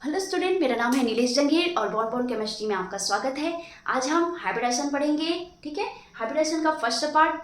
Hello student, मेरा नाम है नीलेश जंगीर और बॉर्न केमिस्ट्री में आपका स्वागत है। आज हम हाइब्रिडाइजेशन पढ़ेंगे। ठीक है, हाइब्रिडाइजेशन का फर्स्ट पार्ट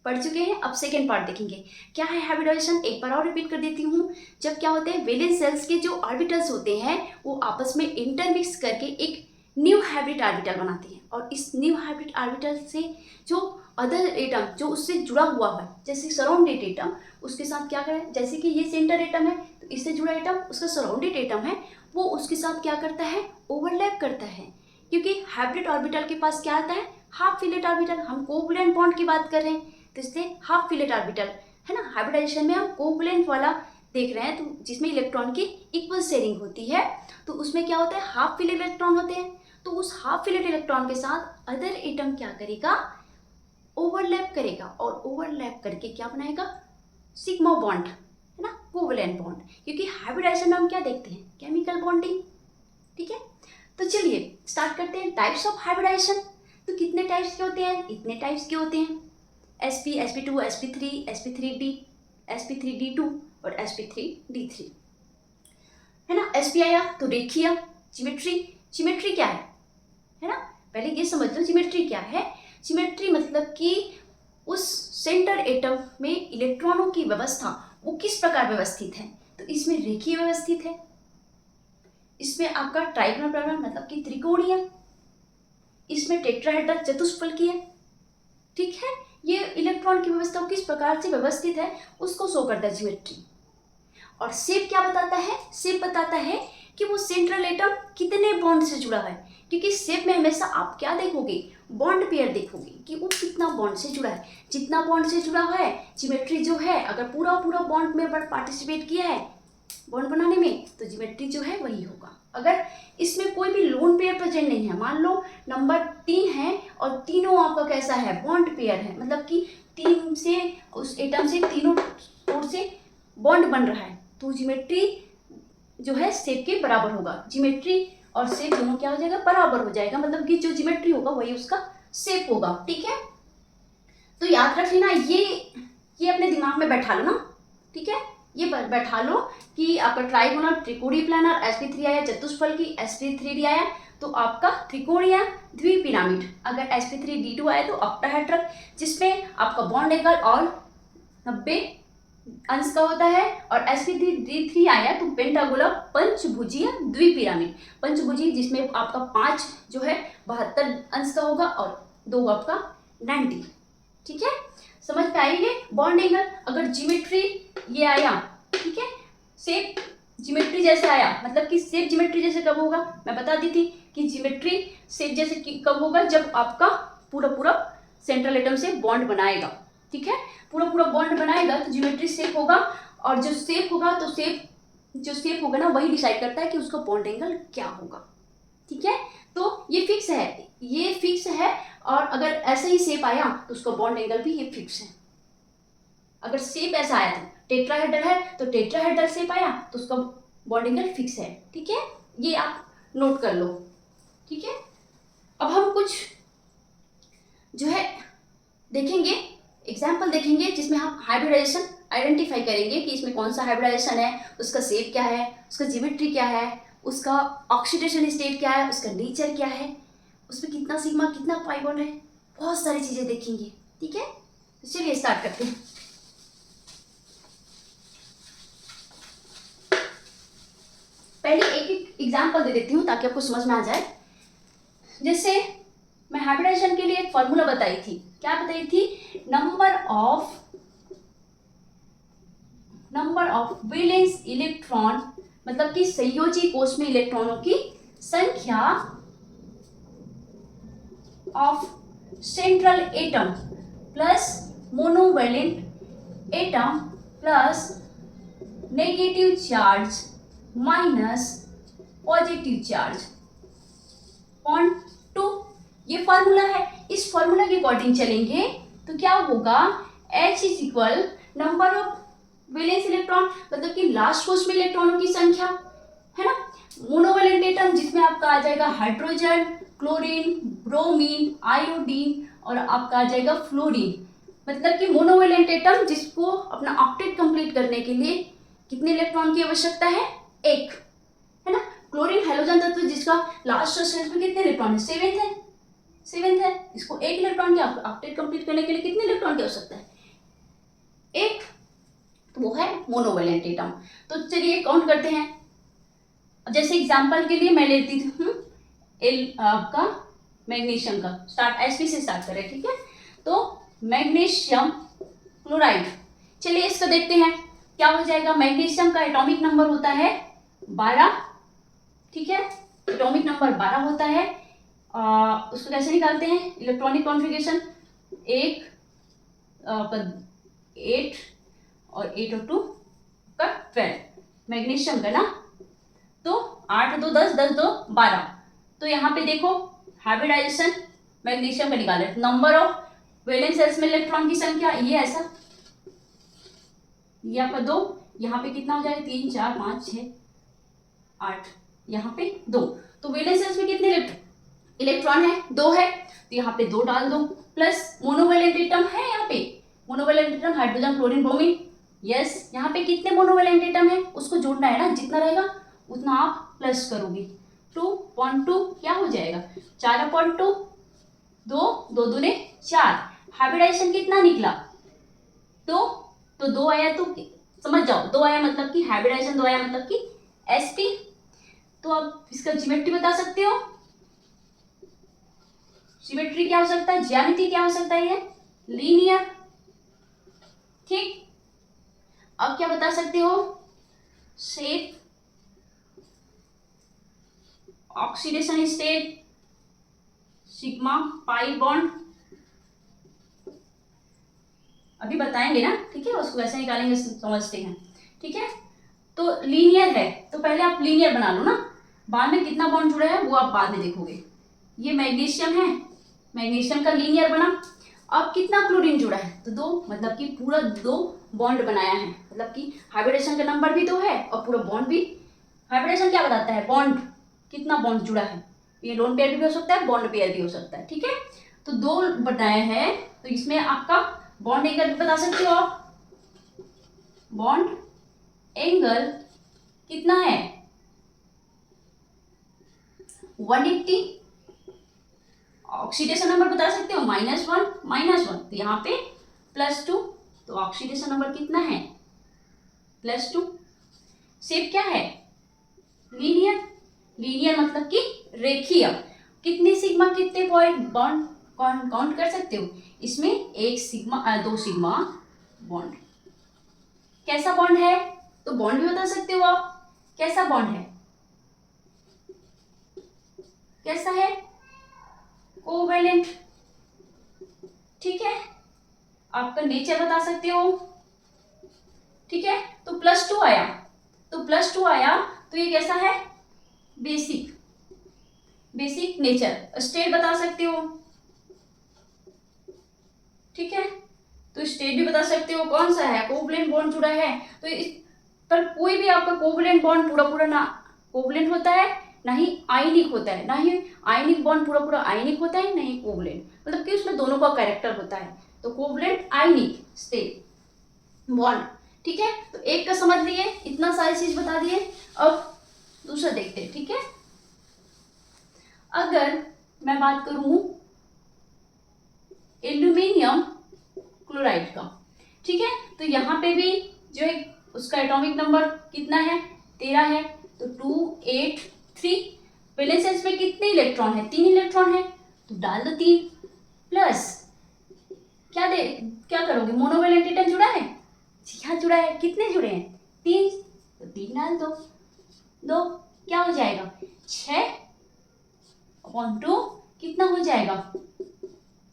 पढ़ चुके हैं, अब सेकेंड पार्ट देखेंगे। क्या है हाइब्रिडाइजेशन, एक बार और रिपीट कर देती हूँ। जब क्या होते हैं, वैलेंस सेल्स के जो ऑर्बिटल्स होते हैं वो आपस में इंटरमिक्स करके एक न्यू हाइब्रिड ऑर्बिटल बनाते हैं, और इस न्यू हाइब्रिड ऑर्बिटल से जो अदर एटम जो उससे जुड़ा हुआ है, जैसे सराउंडेड एटम, उसके साथ क्या करें, जैसे कि ये सेंटर एटम है तो इससे जुड़ा एटम उसका सराउंडेड एटम है, वो उसके साथ क्या करता है, ओवरलैप करता है। क्योंकि हाइब्रिड ऑर्बिटल के पास क्या आता है, हाफ फिलेट ऑर्बिटल। हम कोवैलेंट बॉन्ड की बात कर रहे हैं तो इसलिए हाफ फिलेट ऑर्बिटल है ना। हाइब्रिडाइजेशन में हम कोवैलेंट वाला देख रहे हैं, तो जिसमें इलेक्ट्रॉन की इक्वल शेयरिंग होती है, तो उसमें क्या होता है, हाफ फिलेट इलेक्ट्रॉन होते हैं। तो उस हाफ फिलेट इलेक्ट्रॉन के साथ अदर एटम क्या करेगा, ओवरलैप करेगा, और ओवरलैप करके क्या बनाएगा, सिग्मा बॉन्ड, है ना, कोवैलेंट बॉन्ड। क्योंकि हाइब्रिडाइजेशन में हम क्या देखते हैं, केमिकल बॉन्डिंग। ठीक है, तो चलिए स्टार्ट करते हैं। टाइप्स ऑफ हाइब्रिडाइजेशन, तो कितने टाइप्स के होते हैं, इतने टाइप्स के होते हैं। sp, sp2, sp3, sp3d, sp3d2 और sp3d3, है ना। sp आया तो रेखीय ज्योमेट्री। ज्योमेट्री क्या है ना, पहले ये समझ लो ज्योमेट्री क्या है। ज्योमेट्री मतलब कि उस सेंटर एटम में इलेक्ट्रॉनों की व्यवस्था वो किस प्रकार व्यवस्थित है, तो इसमें रेखीय व्यवस्थित है। इसमें आपका ट्राइगोनल पैटर्न मतलब कि त्रिकोणीय, इसमें टेट्राहेड्रल चतुष्फलकीय। ठीक है, ये इलेक्ट्रॉन की व्यवस्था किस प्रकार से व्यवस्थित है उसको शो करता है ज्योमेट्री। और शेप क्या बताता है, शेप बताता है कि वो सेंट्रल एटम कितने बॉन्ड से जुड़ा है। क्योंकि शेप में हमेशा आप क्या देखोगे, बॉन्ड पेयर देखोगे कि वो कितना बॉन्ड से जुड़ा है। जितना बॉन्ड से जुड़ा है, ज्योमेट्री जो है, अगर पूरा पूरा बॉन्ड में पार्टिसिपेट किया है बॉन्ड बनाने में, तो ज्योमेट्री जो है वही होगा। अगर इसमें कोई भी लोन पेयर प्रेजेंट नहीं है, मान लो नंबर 3 है और तीनों आपका कैसा है, बॉन्ड पेयर है, मतलब कि 3 से उस एटम से तीनों ओर से बॉन्ड बन रहा है, तो ज्योमेट्री जो है शेप के बराबर होगा। ज्योमेट्री और शेप दोनों क्या हो जाएगा, बराबर हो जाएगा, मतलब कि जो ज्योमेट्री होगा वही उसका शेप होगा। ठीक है, तो याद रख लेना, ये अपने दिमाग में बैठा लो ना। ठीक है, ये बैठा लो कि आपका ट्राइगोनल त्रिकोणीय प्लानर sp3 आया, चतुष्फलकी sp3d आया तो आपका त्रिकोणीय द्विपिरामिड। अगर sp3d2 आया तो ऑक्टाहेड्रल, जिसमें आपका बॉन्ड एंगल और 90 अंश का होता है। और sp3d3 आया तो पेंटागोनल पंचभुजीय द्विपिरामिड, पंचभुजी जिसमें आपका 5 जो है 72 अंश का होगा और 2 आपका 90। ठीक है, समझ में आएंगे। बॉन्ड एंगल, अगर ज्योमेट्री ये आया, ठीक है, शेप ज्योमेट्री जैसे आया, मतलब कि शेप ज्योमेट्री जैसे कब होगा, मैं बता दी थी कि ज्योमेट्री शेप जैसे कब होगा, जब आपका पूरा पूरा सेंट्रल एटम से बॉन्ड बनाएगा। ठीक है, पूरा पूरा बॉन्ड बनाएगा तो ज्योमेट्री शेप होगा, और जो शेप होगा तो शेप होगा ना, वही डिसाइड करता है कि उसका बॉन्ड एंगल क्या होगा। ठीक है, तो ये फिक्स है, ये फिक्स है। और अगर ऐसे ही शेप आया तो उसका बॉन्ड एंगल भी ये फिक्स है। अगर शेप ऐसा आया तो टेट्राहेड्रल है तो टेट्राहेड्रल शेप आया तो उसका बॉन्ड एंगल फिक्स है। ठीक है, ये आप नोट कर लो। ठीक है, अब हम कुछ जो है देखेंगे, एग्जाम्पल देखेंगे, जिसमें हम हाइब्रिडाइजेशन आइडेंटिफाई करेंगे कि इसमें कौन सा हाइब्रिडाइजेशन है, उसका शेप क्या है, उसका ज्योमेट्री क्या है, उसका ऑक्सीडेशन स्टेट क्या है, उसका नेचर क्या है, उसमें कितना सिग्मा कितना पाई बॉन्ड है, बहुत सारी चीजें देखेंगे। ठीक है, तो चलिए स्टार्ट करते हैं। पहले एक एक एग्जाम्पल दे देती हूँ ताकि आपको समझ में आ जाए। जैसे मैं हाइब्रिडाइजेशन के लिए एक फॉर्मूला बताई थी, क्या बताई थी, नंबर ऑफ वैलेंस इलेक्ट्रॉन, मतलब कि संयोजी कोश में इलेक्ट्रॉनों की संख्या of central atom plus monovalent atom plus negative charge minus positive charge upon 2। ये फॉर्मूला है, इस फॉर्मूला के अकॉर्डिंग चलेंगे तो क्या होगा, H is equal number of valence electron, मतलब कि लास्ट कोश में इलेक्ट्रॉनों की संख्या, है ना। मोनोवैलेंट एटम जिसमें आपका आ जाएगा हाइड्रोजन, क्लोरीन, ब्रोमीन, आयोडीन और आपका आ जाएगा फ्लोरीन, मतलब कि मोनोवैलेंट एटम जिसको अपना ऑक्टेट कंप्लीट करने के लिए कितने इलेक्ट्रॉन की आवश्यकता है, 1। है ना। क्लोरीन हैलोजन तत्व जिसका लास्ट शेल्फ में कितने इलेक्ट्रॉन है, 7th है। इसको 1 इलेक्ट्रॉन की ऑक्टेट कंप्लीट करने के लिए कितने इलेक्ट्रॉन की आवश्यकता है, 1, तो वो है मोनोवैलेंट एटम। तो चलिए काउंट करते हैं। जैसे एग्जांपल के लिए मैं लेती हूँ आपका मैग्नीशियम का, स्टार्ट Sp से स्टार्ट करें, ठीक है। तो मैग्नीशियम क्लोराइड, चलिए इसको देखते हैं क्या हो जाएगा। मैग्नीशियम का एटॉमिक नंबर होता है 12, ठीक है, एटॉमिक नंबर 12 होता है। उसको कैसे निकालते हैं, इलेक्ट्रॉनिक कॉन्फ़िगरेशन 8 और 8 और 2 का 12 मैग्नीशियम का ना। तो 8 2 10, 10 2 12। तो यहाँ पे देखो हाइब्रिडाइजेशन मैग्नीशियम का निकाले, नंबर ऑफ वैलेंस शेल्स में इलेक्ट्रॉन की संख्या ये ऐसा, ये आपका 2, यहाँ पे कितना हो जाएगा 3 4 5 6 8, यहाँ पे 2। तो वैलेंस शेल्स में कितने इलेक्ट्रॉन है, 2 है, तो यहाँ पे 2 डाल दो। प्लस मोनोवैलेंट एटम है, यहाँ पे monovalent atom hydrogen chlorine bromine, yes, यहाँ पे कितने मोनोवैलेंट एटम है उसको जोड़ना है ना, जितना रहेगा उतना आप प्लस करोगे। 2.2 क्या हो जाएगा, 4/2, 2 2 दूने 4। हाइब्रिडाइजेशन कितना निकला, 2, तो 2 आया, तो समझ जाओ 2 आया मतलब कि हाइब्रिडाइजेशन, 2 आया मतलब कि Sp। तो आप इसका ज्योमेट्री बता सकते हो, ज्योमेट्री क्या हो सकता है, ज्यामिति क्या हो सकता है, ये लीनियर, ठीक। अब क्या बता सकते हो, shape, oxidation state, sigma pi bond, अभी बताएंगे ना, ठीक है, उसको कैसे निकालेंगे समझते हैं, ठीक है। तो लीनियर है तो पहले आप लीनियर बना लो ना, बाद में कितना बॉन्ड जुड़ा है वो आप बाद में देखोगे। ये मैग्नीशियम है, मैग्नीशियम का लीनियर बना। अब कितना क्लोरीन जुड़ा है, तो 2, मतलब कि पूरा 2 बॉन्ड बनाया है, मतलब कि हाइब्रिडेशन का नंबर भी 2 है और पूरा बॉन्ड भी। हाइब्रिडेशन क्या बताता है, बॉन्ड, कितना बॉन्ड जुड़ा है, ये लोन पेयर भी हो सकता है, बॉन्ड पेयर भी हो सकता है, ठीक है। तो 2 बनाया है, तो इसमें आपका बॉन्ड एंगल भी बता सकते हो आप, बॉन्ड एंगल कितना है 180। ऑक्सीडेशन नंबर बता सकते हो -1, तो यहाँ पे +2, तो ऑक्सीडेशन नंबर कितना है +2। शेप क्या है, लीनियर, लीनियर मतलब कि रेखीय। कितने सिग्मा, कितने पॉइंट बॉन्ड काउंट कर सकते हो, इसमें 1 सिग्मा 2 सिग्मा बॉन्ड। कैसा बॉन्ड है, तो बॉन्ड भी बता सकते हो आप, कैसा बॉन्ड है, कैसा है, कोवैलेंट, ठीक है। आपका नेचर बता सकते हो, ठीक है। तो +2 आया, तो ये कैसा है, बेसिक नेचर। स्टेट बता सकते हो, ठीक है, तो स्टेट भी बता सकते हो कौन सा है, कोवैलेंट बॉन्ड जुड़ा है। तो इस पर कोई भी आपका कोवैलेंट बॉन्ड पूरा ना कोवैलेंट होता है, ना ही आयनिक होता है, ना ही आयनिक बॉन्ड पूरा आयनिक होता है, ना ही कोवैलेंट, मतलब कि उसमें दोनों का कैरेक्टर होता है। तो कोवैलेंट आयनिक स्टेट बॉन्ड, ठीक है। तो एक का समझ लिए, इतना सारी चीज बता दिए। अब दूसरा देखते हैं, ठीक है। अगर मैं बात करूं एल्यूमिनियम क्लोराइड का, ठीक है, तो यहाँ पे भी जो है उसका एटॉमिक नंबर कितना है, 13 है, तो 2 8 3। वैलेंस शेल्स में कितने इलेक्ट्रॉन है, 3 इलेक्ट्रॉन है, तो डाल दो 3 प्लस क्या करोगे, मोनोवैलेंट एटम जुड़ा है, जी हाँ जुड़ा है, कितने जुड़े हैं 3, तो 3 डाल दो, 2 क्या हो जाएगा 6/2, कितना हो जाएगा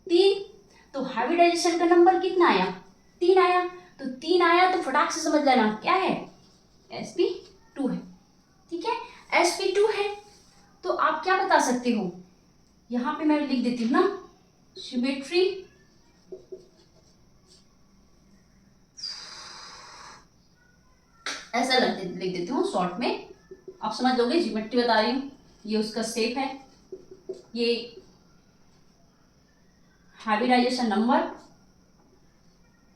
3। तो हाइब्रिडाइजेशन का नंबर कितना आया, 3 आया, तो 3 आया तो फटाक से समझ लेना क्या है, sp2 है, ठीक है, sp2 है। तो आप क्या बता सकते हो, यहाँ पे मैं लिख देती हूँ ना, सिमेट्री ऐसा लिख देती हूँ शॉर्ट में, आप समझ लोगे, ज्योमेट्री बता रही हूँ, ये उसका शेप है, ये हाइब्रिडाइजेशन नंबर,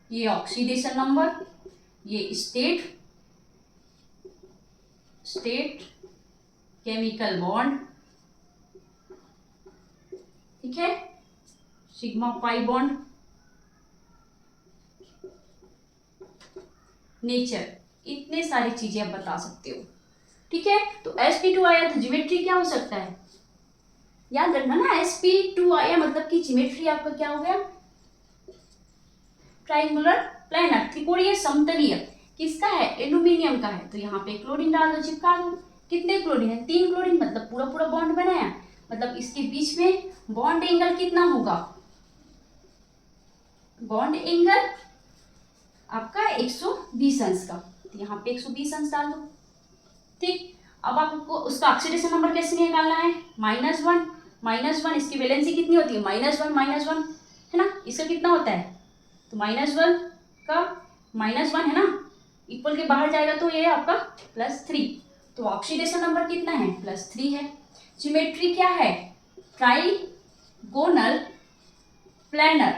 ये ऑक्सीडेशन नंबर, ये स्टेट केमिकल बॉन्ड, ठीक है, सिग्मा पाई बॉन्ड, नेचर, इतने सारी चीजें आप बता सकते हो, ठीक है। तो sp2 आया तो ज्योमेट्री क्या हो सकता है, याद रखना ना, sp2 आया मतलब कि ज्योमेट्री आपका क्या हो गया, ट्राइंगुलर प्लेनर, त्रिकोणीय समतलीय, किसका है, एल्यूमिनियम का है। तो यहाँ पे क्लोरीन डाल दो, चिपका दो। कितने क्लोरीन है, 3 क्लोरीन, मतलब पूरा पूरा बॉन्ड बनाया, मतलब इसके बीच में बॉन्ड एंगल कितना होगा, बॉन्ड एंगल आपका 120 अंश का, तो यहाँ पे 120 अंश डाल दो, ठीक। अब आपको उसका ऑक्सीडेशन नंबर कैसे निकालना है, -1, -1, इसकी वैलेंसी कितनी होती है, -1, है ना, इसका कितना होता है, तो -1 का -1 है ना, इक्वल के बाहर जाएगा तो ये आपका +3, तो ऑक्सीडेशन नंबर कितना है, +3 है। ज्योमेट्री क्या है, ट्राइगोनल प्लेनर,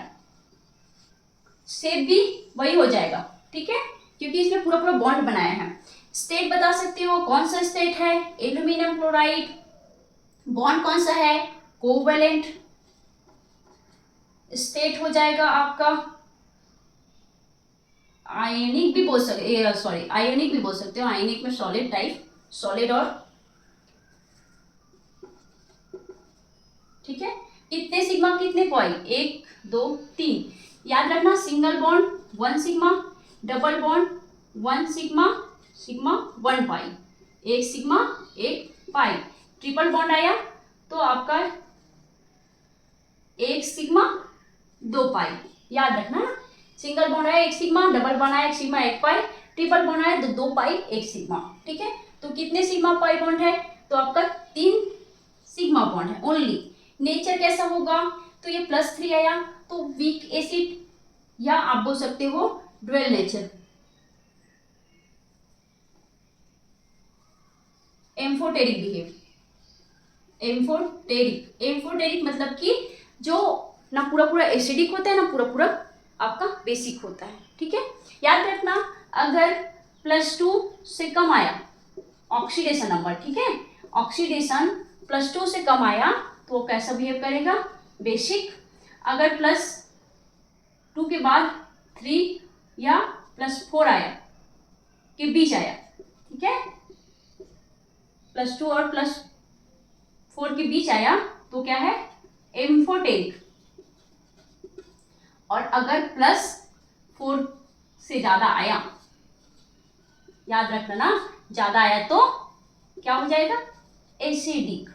शेप भी वही हो जाएगा, ठीक है, क्योंकि इसमें पूरा पूरा बॉन्ड बनाया है। स्टेट बता सकते हो, कौन सा स्टेट है, एल्यूमिनियम क्लोराइड, बॉन्ड कौन सा है, कोवेलेंट स्टेट हो जाएगा आपका, आयनिक भी बोल सकते, सॉरी आयोनिक भी बोल सकते हो, आयनिक में सॉलिड टाइप, सॉलिड और, ठीक है। कितने सिग्मा कितने पाई, 1 2 3, याद रखना, single bond 1 sigma, double bond 1 sigma, sigma 1 पाई, 1 सिग्मा 1 पाई, ट्रिपल बॉन्ड आया तो आपका 1 सिग्मा 2 पाई, याद रखना ना, सिंगल बॉन्ड आया 1 सिग्मा, डबल बॉन्ड आया 1 सिग्मा 1 पाई, ट्रिपल बॉन्ड आया तो 2 पाई 1 सिग्मा, ठीक है। तो कितने सिग्मा पाई बॉन्ड है, तो आपका 3 सिग्मा बॉन्ड है ओनली। नेचर कैसा होगा, तो ये +3 आया तो वीक एसिड, या आप बोल सकते हो dual nature, amphoteric behave, amphoteric मतलब कि जो ना पूरा पूरा एसिडिक होता है ना पूरा पूरा आपका बेसिक होता है, ठीक है। याद रखना, अगर +2 से कम आया ऑक्सीडेशन नंबर, ठीक है, ऑक्सीडेशन +2 से कम आया तो वो कैसा बिहेव करेगा, बेसिक। अगर +2 के बाद 3 या +4 आया के बीच आया, ठीक है, +2 और +4 के बीच आया तो क्या है, एम्फोटेरिक। और अगर +4 से ज्यादा आया, याद रखना ना, ज्यादा आया तो क्या हो जाएगा, एसिडिक,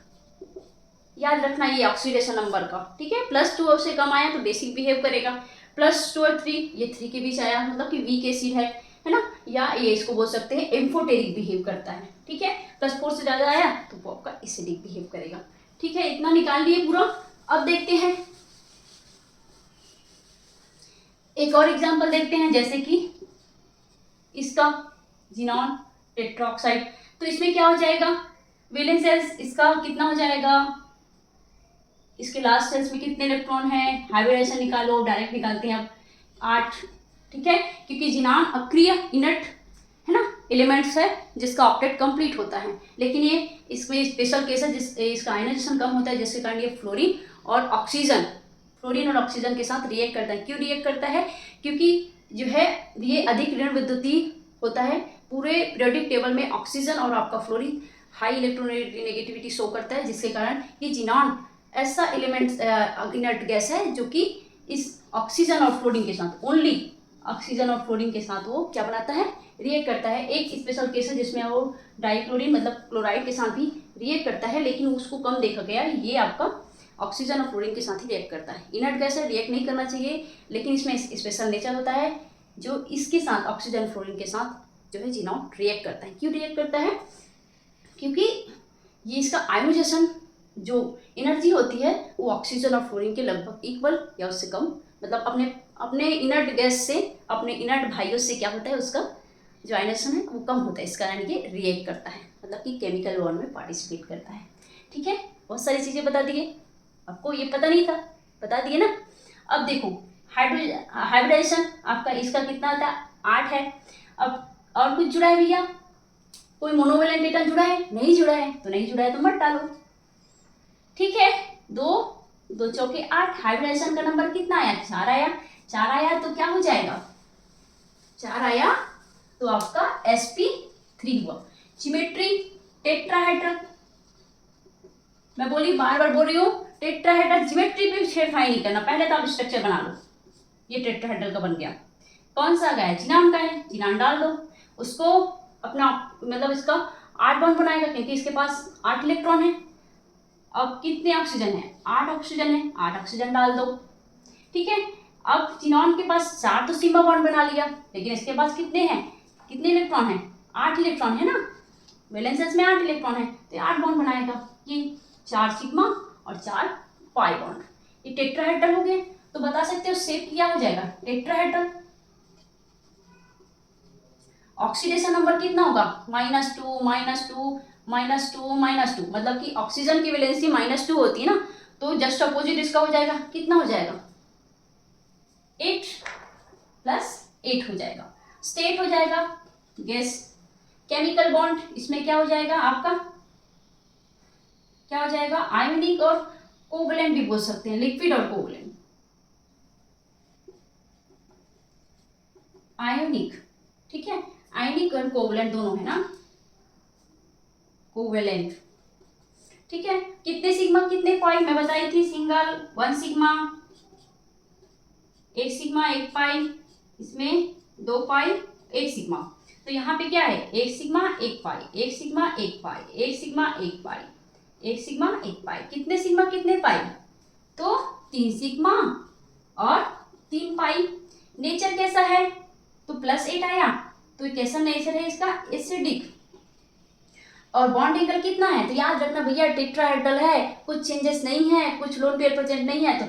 याद रखना ये ऑक्सीडेशन नंबर का, ठीक है। +2 से कम आया तो बेसिक बिहेव करेगा, +2 और 3, ये 3 के बीच आया मतलब कि वीक एसिड है ना, या ये इसको बोल सकते हैं एम्फोटेरिक बिहेव करता है, ठीक है। +4 से ज्यादा आया तो वो आपका एसिडिक बिहेव करेगा, ठीक है। इतना निकाल लिए पूरा। अब देखते हैं एक और एग्जाम्पल देखते हैं, जैसे कि इसका जिनॉन टेट्राऑक्साइड, तो इसमें क्या हो जाएगा, वैलेंस सेल्स इसका कितना हो जाएगा, इसके लास्ट सेल्स में कितने इलेक्ट्रॉन है, हाइब्रिडाइजेशन निकालो, डायरेक्ट निकालते हैं अब 8, ठीक है, क्योंकि जिनान अक्रिय इनर्ट है ना एलिमेंट्स है जिसका ऑक्टेट कंप्लीट होता है, लेकिन ये इसमें स्पेशल केस है जिस इसका आयनाइजेशन कम होता है, जिसके कारण ये फ्लोरीन और ऑक्सीजन के साथ रिएक्ट करता है। क्यों रिएक्ट करता है, क्योंकि जो है ये अधिक ऋण विद्युतीय होता है, पूरे पीरियोडिक टेबल में ऑक्सीजन और आपका फ्लोरीन हाई इलेक्ट्रोनेगेटिविटी शो करता है, जिसके कारण ये जिनॉन ऐसा एलिमेंट इनर्ट गैस है जो कि इस ऑक्सीजन और फ्लोरीन के साथ, ओनली ऑक्सीजन और फ्लोरीन के साथ वो क्या बनाता है, रिएक्ट करता है। एक स्पेशल केस है जिसमें वो डाइक्लोरीन मतलब क्लोराइड के साथ भी रिएक्ट करता है, लेकिन उसको कम देखा गया, ये आपका ऑक्सीजन और फ्लोरीन के साथ ही रिएक्ट करता है। इनर्ट गैस है, रिएक्ट नहीं करना चाहिए, लेकिन इसमें स्पेशल नेचर होता है जो इसके साथ ऑक्सीजन फ्लोरीन के साथ जो है जिनॉन रिएक्ट करता है। क्यों रिएक्ट करता है, क्योंकि ये इसका आयोनाइजेशन जो एनर्जी होती है वो ऑक्सीजन और फ्लोरीन के लगभग इक्वल या उससे कम, मतलब अपने इनर्ट गैस से, अपने इनर्ट भाइयों से क्या होता है, उसका जो आयोनाइजेशन है वो कम होता है, इस कारण ये रिएक्ट करता है, मतलब कि केमिकल बॉन्ड में पार्टिसिपेट करता है, ठीक है। बहुत सारी चीज़ें बता दिए, आपको ये पता नहीं था, बता दिए ना। अब देखो हाइब्रिडाइजेशन आपका इसका कितना होता है, 8 है। अब और कुछ जुड़ा है भैया, कोई मोनोवेलेंट एटम जुड़ा है? नहीं जुड़ा है, तो नहीं जुड़ा है तो मत डालो। ठीक है, 2 2 चौके 8, हाइब्रिडाइजेशन का नंबर कितना आया? 4 आया। 4 आया तो क्या हो जाएगा? 4 आया तो आपका sp3 हुआ। सिमेट्री टेट्राहेड्रल, मैं बोली बार बार बोल रही हूँ, टेट्राहेड्रल ज्योमेट्री पे छेड़खानी नहीं करना, पहले तो आप स्ट्रक्चर बना लो। ये टेट्राहेड्रल का बन गया। कौन सा का है? जिनान का है, जिनान डाल दो। उसको अपना मतलब इसका 8 बॉन्ड बनाएगा क्योंकि इसके पास 8 इलेक्ट्रॉन है। अब कितने ऑक्सीजन है? 8 ऑक्सीजन है, 8 ऑक्सीजन डाल दो। ठीक है, अब जिनॉन के पास 4 तो सिग्मा बॉन्ड बना लिया, लेकिन इसके पास कितने हैं? कितने इलेक्ट्रॉन है? 8 इलेक्ट्रॉन है ना, वैलेंसेस में 8 इलेक्ट्रॉन है तो 8 बॉन्ड बनाएगा। ये 4 सिग्मा और 4 पाई बॉन्ड, ये टेट्राहेड्रल हो गए। तो बता सकते हो शेप क्या हो जाएगा? टेट्राहेड्रल। ऑक्सीडेशन नंबर कितना होगा? -2 -2 -2 -2, मतलब कि ऑक्सीजन की वैलेंसी -2 होती है ना, तो जस्ट अपोजिट इसका हो जाएगा। कितना हो जाएगा? 8 + 8 हो जाएगा। स्टेट हो जाएगा गैस। केमिकल बॉन्ड इसमें क्या हो जाएगा आपका? क्या हो जाएगा? आयोनिक और कोवैलेंट भी बोल सकते हैं, लिक्विड और कोवैलेंट। आयोनिक, ठीक है, आयोनिक और कोवैलेंट दोनों है ना, कोवैलेंट। ठीक है, कितने सिग्मा कितने पाई मैं बताई थी? सिंगल 1 सिग्मा, 1 सिग्मा 1 पाई, इसमें 2 पाई 1 सिग्मा। तो यहाँ पे क्या है? 1 सिग्मा 1 पाई, 1 सिग्मा 1 पाई, 1 सिग्मा 1 पाई, 1 सिग्मा 1 पाई। कितने सिग्मा कितने पाई? तो 3 सिग्मा और 3 पाई। नेचर कैसा है? तो +8 आया, तो कैसा नेचर है इसका? एसिडिक। और बॉन्ड एंगल कितना है? तो याद रखना भैया, टेट्राहेड्रल है, कुछ चेंजेस नहीं है, कुछ लोन पेयर प्रेजेंट नहीं है, तो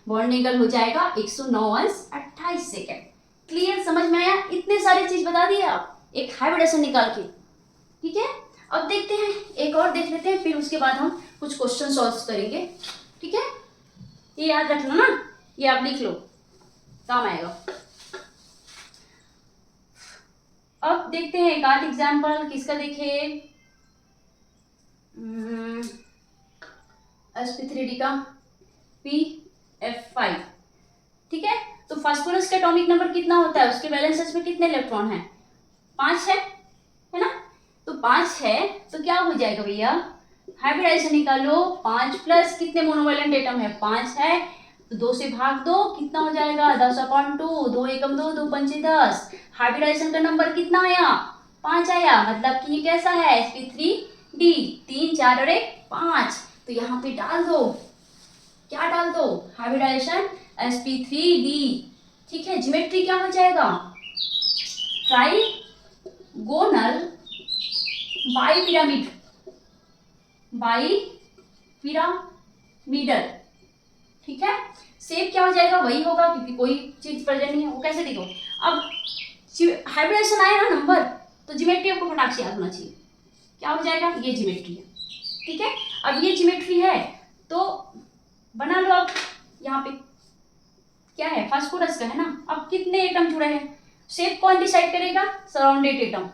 बॉन्ड एंगल हो जाएगा 109 सेकेंड। क्लियर? समझ में आया? इतने सारी चीज बता दिए आप एक हाइब्रिडेशन निकाल के। ठीक है, अब देखते हैं एक और देख लेते हैं, फिर उसके बाद हम कुछ क्वेश्चन सॉल्व करेंगे। ठीक है, ये याद रखना ना, ये आप लिख लो, काम आएगा। अब देखते हैं एक आध एग्जाम्पल, किसका देखें? sp3d का pf5। ठीक है, तो फास्फोरस का एटॉमिक नंबर कितना होता है? उसके वैलेंसेस में कितने इलेक्ट्रॉन है? 5 है ना, तो 5 है तो क्या हो जाएगा भैया? हाइब्रिडाइजेशन निकालो। 5 प्लस कितने मोनोवैलेंट एटम है? 5 है, तो 2 से भाग दो, कितना हो जाएगा? 10/2, 2 एकम 2, 2 पंचे 10। हाइब्रिडाइजेशन का नंबर कितना आया? 5 आया, मतलब कि ये कैसा है? sp3d, 3 4 और 1 5। तो यहाँ पे डाल दो, क्या डाल दो? Hybridisation sp3d। ठीक है, ज्योमेट्री क्या हो जाएगा? Trigonal bipyramid, bipyramidal. ठीक है, शेप क्या हो जाएगा? वही होगा क्योंकि कोई चीज प्रेजेंट नहीं है। वो कैसे देखो? अब हाइब्रिडेशन आया ना नंबर, तो ज्योमेट्री आपको फटाक से याद होना चाहिए। क्या हो जाएगा? ये ज्योमेट्री है। ठीक है, अब ये ज्योमेट्री है तो बना लो। अब यहाँ पे क्या है? फास्फोरस का है ना। अब कितने एटम जुड़े हैं? शेप कौन डिसाइड करेगा? Surrounded atom.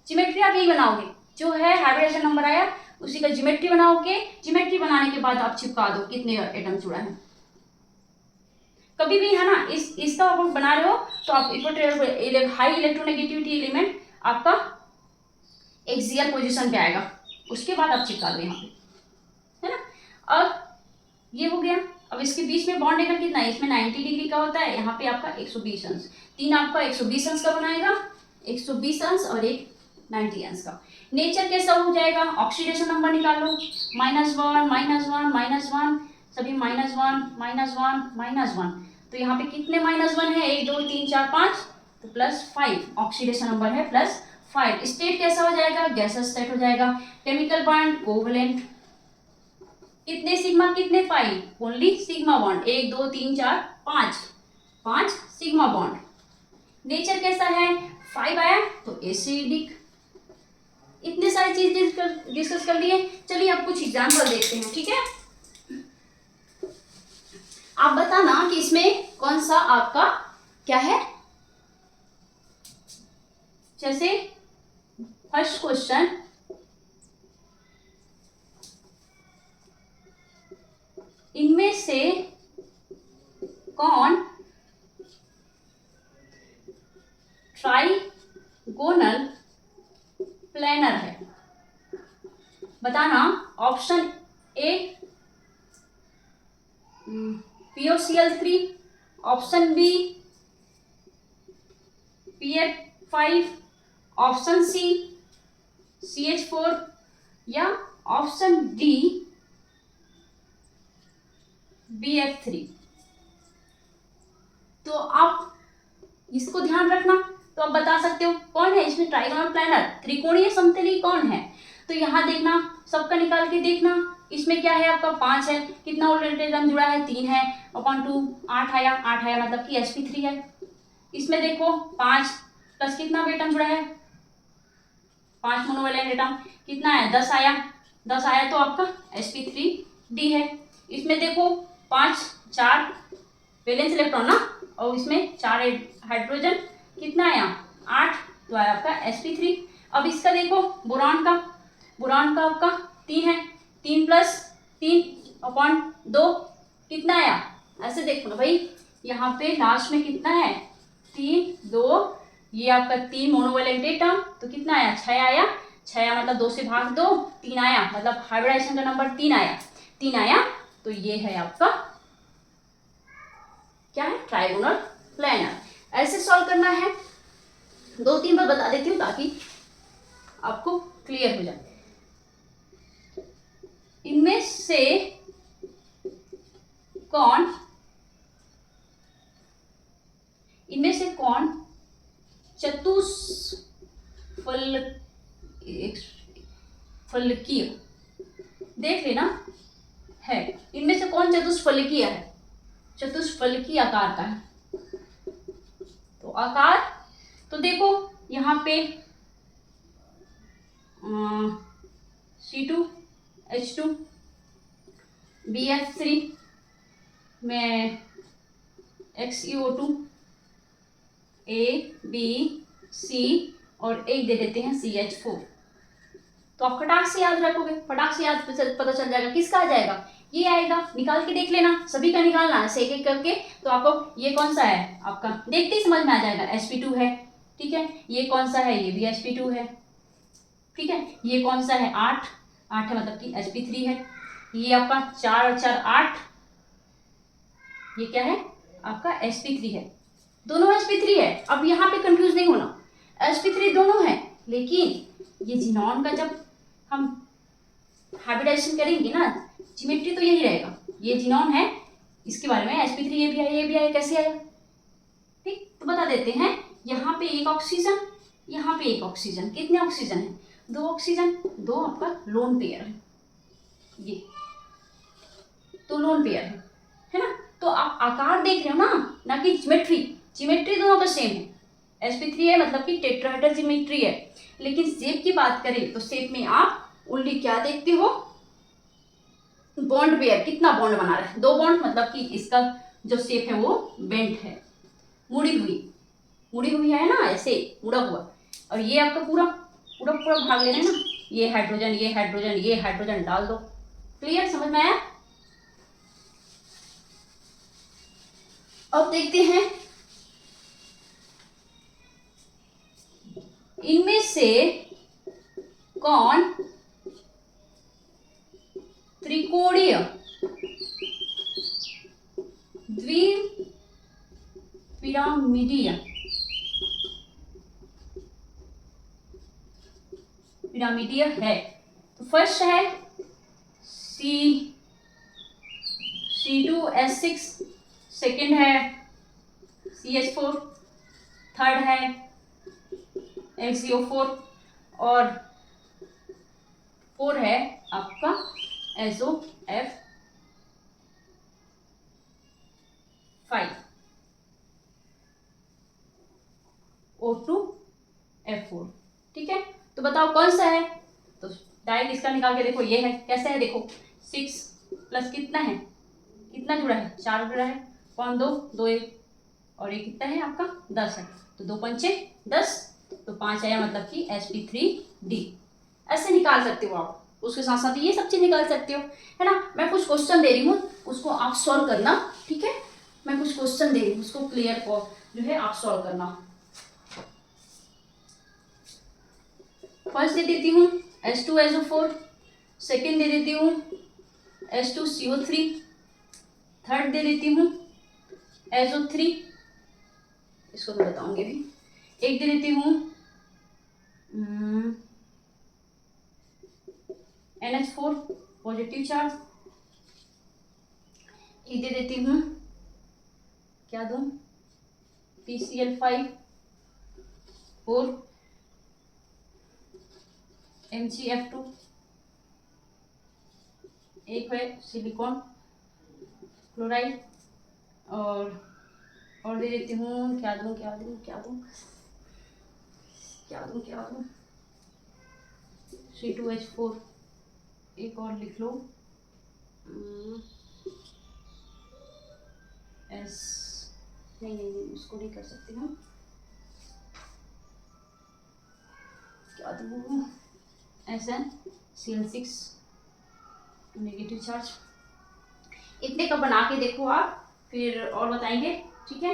ज्योमेट्री आप यही बनाओगे, जो है हाइब्रिडेशन नंबर आया उसी का ज्योमेट्री बनाओगे। ज्योमेट्री बनाने के बाद आप चिपका दो कितने एटम जुड़ा है। कभी भी है ना, इसका आप बना रहे हो तो आप हाई इलेक्ट्रोनेगेटिविटी एलिमेंट आपका एक्सियल पोजीशन पे आएगा, उसके बाद आप चिपका दो यहाँ पे, है ना। अब ये हो गया। अब इसके बीच में बॉन्ड एंगल कितना है? इसमें 90 डिग्री का होता है, यहाँ पे आपका 120 अंश। 3 आपका 120 अंश का बनाएगा, 120 अंश और एक 90 अंश का। नेचर कैसा हो जाएगा? ऑक्सीडेशन नंबर निकालो, -1 -1 -1, सभी -1 -1 तो यहाँ पे कितने -1 है? 1 2 3 4 5, तो +5 ऑक्सीडेशन नंबर है, +5। स्टेट कैसा हो जाएगा? गैसेस स्टेट हो जाएगा। Chemical bond covalent. कितने सिग्मा कितने pi? Only sigma bond, 1 2 3 4 5 sigma bond. Nature कैसा है? 5 आया तो एसिडिक। इतने सारी चीज डिस्कस कर लिए। चलिए अब कुछ एग्जाम्पल देखते हैं। ठीक है, आप बताना कि इसमें कौन सा आपका क्या है। जैसे फर्स्ट क्वेश्चन, इनमें से कौन ट्राइगोनल प्लेनर है? बताना। Option A POCl3, option B PF5, option C CH4 या ऑप्शन डी BF3। तो आप इसको ध्यान रखना। तो आप बता सकते हो कौन है इसमें ट्राइगोनल प्लेनर, त्रिकोणीय समतली कौन है। तो यहाँ देखना, सबका निकाल के देखना। इसमें क्या है आपका 5 है, कितना ऑल्टरनेटिव जुड़ा है 3 है, अपॉन 2 8 आया, 8 आया मतलब कि sp3 है। इसमें देखो 5 प्लस कितना एटम जुड़ा है 5 मोनोवैलेंट एटम, कितना है 10 आया, 10 आया तो आपका sp3d है। इसमें देखो 5 4 वैलेंस इलेक्ट्रॉन ना, और इसमें 4 हाइड्रोजन, कितना आया 8 तो आया आपका sp3। अब इसका देखो बोरान का आपका 3 है, 3 प्लस 3 अपॉन 2 कितना आया, ऐसे देखो ना भाई, यहाँ पे लास्ट में कितना है 3 2, ये आपका 3 मोनोवैलेंट एटम तो कितना आया 6 आया, 6 आया मतलब 2 से भाग 2 3 आया, मतलब हाइब्रिडाइजेशन का नंबर 3 आया, 3 आया तो ये है आपका क्या है ट्राइगोनल प्लेनर। ऐसे सॉल्व करना है, 2-3 बार बता देती हूँ ताकि आपको क्लियर हो जाए। इनमें से कौन चतुष्फलकीय, देख लेना है, इनमें से कौन चतुष्फलकीय है, चतुष्फलकीय आकार का है। तो आकार तो देखो यहाँ पे C2H2 BF3 में XeO2 A B C और एक दे देते हैं CH4। तो आप फटाक से याद रखोगे, फटाक से याद पता चल जाएगा किसका आ जाएगा, ये आएगा। निकाल के देख लेना, सभी का निकालना है ऐसे एक करके, तो आपको ये कौन सा है आपका देखते ही समझ में आ जाएगा, sp2 है, ठीक है। ये कौन सा है, ये भी sp2 है, ठीक है। ये कौन सा है 8 है मतलब कि sp3 है। ये आपका 4 और 4 8, ये क्या है आपका sp3 है, दोनों sp3 है। अब यहाँ पे कंफ्यूज नहीं होना, sp3 दोनों है, लेकिन ये जिनॉन का जब हम हाइब्रिडाइजेशन करेंगे ना, ज्योमेट्री तो यही रहेगा, ये जिनॉन है, इसके बारे में sp3 ये भी आया, ये भी आया, कैसे आया, ठीक। तो बता देते हैं, यहाँ पे एक ऑक्सीजन, यहाँ पे एक ऑक्सीजन, कितने ऑक्सीजन है 2 ऑक्सीजन, 2 आपका लोन पेयर है, ये तो लोन पेयर है ना। तो आप आकार देख रहे हो ना कि ज्योमेट्री दोनों का सेम है, sp3 है मतलब कि टेट्राहेड्रल ज्योमेट्री है। लेकिन शेप की बात करें तो शेप में आप ओनली क्या देखते हो, बॉन्ड पेयर, कितना बॉन्ड बना रहा है 2 बॉन्ड, मतलब कि इसका जो शेप है वो बेंट है, मुड़ी हुई है ना, ऐसे मुड़ा हुआ। और ये आपका पूरा भाग ले रहे हैं ना, ये हाइड्रोजन डाल दो, क्लियर, समझ में आया। अब देखते हैं इनमें से कौन त्रिकोणीय पिरामिडीय है। तो फर्स्ट है C2H6, सेकेंड है CH4, थर्ड है XeO4 और 4 है आपका SO5 O2F4, ठीक है। तो बताओ कौन सा है, तो डायरेक्ट इसका निकाल के देखो, ये है, कैसे है देखो, 6 प्लस कितना है, कितना जुड़ा है 4 जुड़ा है, 5 2 2 1 और ये कितना है आपका 10 है, तो 2 पंचे 10, तो 5 आया मतलब कि sp3d। ऐसे निकाल सकते हो आप, उसके साथ साथ ये सब चीज निकाल सकते हो, है ना। मैं कुछ क्वेश्चन दे रही हूँ, उसको आप सॉल्व करना, ठीक है। मैं कुछ क्वेश्चन दे रही हूँ, उसको क्लियर जो है आप सॉल्व करना। फर्स्ट दे देती हूँ H2SO4, सेकेंड दे देती हूँ H2CO3, थर्ड दे देती हूँ SO3, इसको तो बताऊंगी भी। एक दे देती हूँ NH4 पॉजिटिव चार्ज। एक दे देती हूँ, क्या दूँ, PCl5 और MgF2। एक है सिलिकॉन क्लोराइड। और दे देती हूँ, क्या दूँ क्या दूँ क्या दूँ क्या दूँ क्या दूँ, C2H4। एक और लिख लो, एस, नहीं उसको नहीं कर सकती हूँ, क्या दूँ, SnCl6 नेगेटिव चार्ज। इतने का बना के देखो आप, फिर और बताएंगे, ठीक है।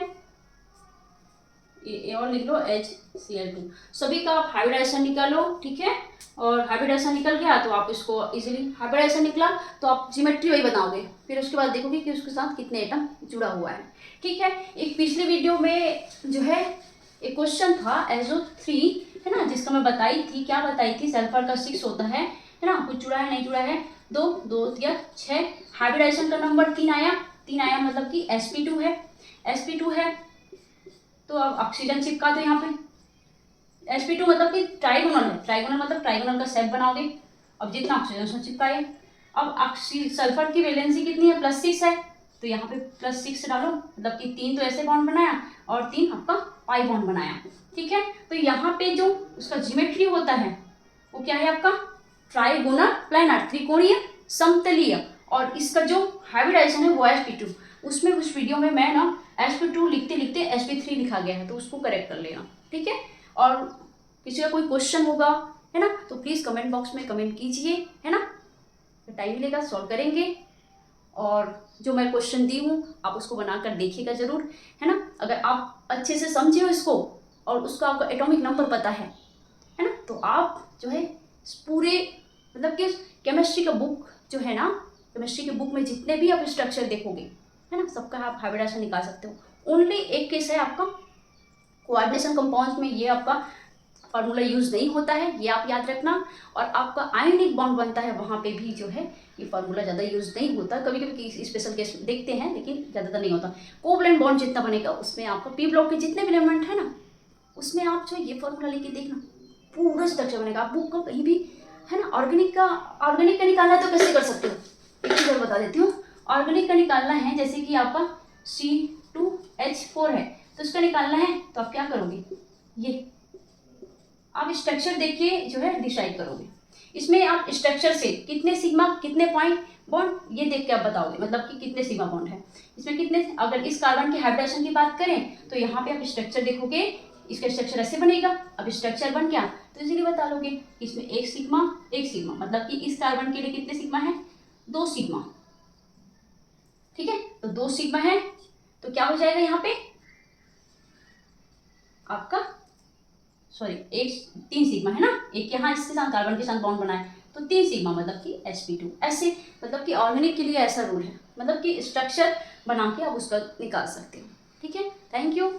ये और लिख लो HCl2। सभी का आप हाइब्रिडाइजेशन निकालो, ठीक है। और हाइब्रिडाइजेशन निकल गया तो आप इसको इजीली, हाइब्रिडाइजेशन निकला तो आप ज्योमेट्री वही बनाओगे, फिर उसके बाद देखोगे कि उसके साथ कितने एटम जुड़ा हुआ है, ठीक है। एक पिछले वीडियो में जो है एक क्वेश्चन था SO3, है ना, जिसका मैं बताई थी, क्या बताई थी, सल्फर का 6 होता है ना, कुछ जुड़ा है नहीं जुड़ा है, 2 2 या 6। हाइब्रिडाइजेशन का नंबर 3 आया, 3 आया मतलब कि sp2 है, sp2 है। तो अब ऑक्सीजन चिपका दो यहाँ पे। sp2 मतलब कि ट्राइगोनल है, ट्राइगोनल मतलब ट्राइगोनल का शेप बनाओगे। अब जितना ऑक्सीजन उसमें चिपकाए। अब सल्फर की वैलेंसी कितनी है, +6 है, तो यहाँ पे +6 डालो, मतलब कि 3 तो ऐसे बॉन्ड बनाया और 3 आपका पाई बॉन्ड बनाया, ठीक है। तो यहाँ पे जो उसका ज्योमेट्री होता है वो क्या है आपका, ट्राइगोनल प्लेनर, त्रिकोणीय समतलीय। और इसका जो हाइब्रिडाइजेशन है वो sp2। उसमें उस वीडियो में मैं ना sp2 लिखते लिखते sp3 लिखा गया है, तो उसको करेक्ट कर लेना, ठीक है। और किसी का कोई क्वेश्चन होगा, है ना, तो प्लीज़ कमेंट बॉक्स में कमेंट कीजिए, है ना। टाइम मिलेगा सॉल्व करेंगे। और जो मैं क्वेश्चन दी हूँ आप उसको बनाकर देखिएगा ज़रूर, है ना। अगर आप अच्छे से समझे हो इसको और उसका आपका एटॉमिक नंबर पता है ना, तो आप जो है पूरे मतलब कि केमिस्ट्री का बुक जो है ना, केमिस्ट्री के बुक में जितने भी आप स्ट्रक्चर देखोगे, है ना, सबका आप हाइब्रिडाइजेशन निकाल सकते हो। ओनली एक केस है आपका, कोऑर्डिनेशन कंपाउंड्स में ये आपका फार्मूला यूज नहीं होता है, ये आप याद रखना। और आपका आयनिक बॉन्ड बनता है वहाँ पे भी जो है ये फार्मूला ज़्यादा यूज नहीं होता, कभी कभी स्पेशल केस देखते हैं लेकिन ज़्यादातर नहीं होता। कोवलेंट बॉन्ड जितना बनेगा उसमें आपका पी ब्लॉक के जितने भी एलिमेंट है ना, उसमें आप जो ये फार्मूला लेके देखना, पूरा स्ट्रक्चर बनेगा। आप बुक को कहीं भी, है ना, ऑर्गेनिक का निकालना है तो कैसे कर सकते हो, एक चीज़ और बता देती हूँ। ऑर्गेनिक का निकालना है, जैसे कि आपका C2H4 है, तो इसका निकालना है तो आप क्या करोगे, ये आप स्ट्रक्चर देख के जो है डिसाइड करोगे। इसमें आप स्ट्रक्चर से कितने सिग्मा कितने पॉइंट बॉन्ड ये देख के आप बताओगे, मतलब कि कितने सिग्मा बॉन्ड है इसमें, कितने। अगर इस कार्बन के हाइब्रिडेशन की बात करें तो यहाँ पे आप स्ट्रक्चर देखोगे, इसका स्ट्रक्चर ऐसे बनेगा। अब स्ट्रक्चर बन गया तो इजीली बता लोगे इसमें एक सिग्मा मतलब कि इस कार्बन के लिए कितने सिग्मा है, 2 सिग्मा, ठीक है। तो 2 सिग्मा है तो क्या हो जाएगा यहाँ पे आपका, सॉरी, एक 3 सिग्मा है ना, एक यहाँ इसके साथ कार्बन के साथ बॉन्ड बना है तो 3 सिग्मा मतलब कि sp2। ऐसे मतलब कि ऑर्गेनिक के लिए ऐसा रूल है, मतलब कि स्ट्रक्चर बना के आप उसका निकाल सकते हो, ठीक है। Thank you.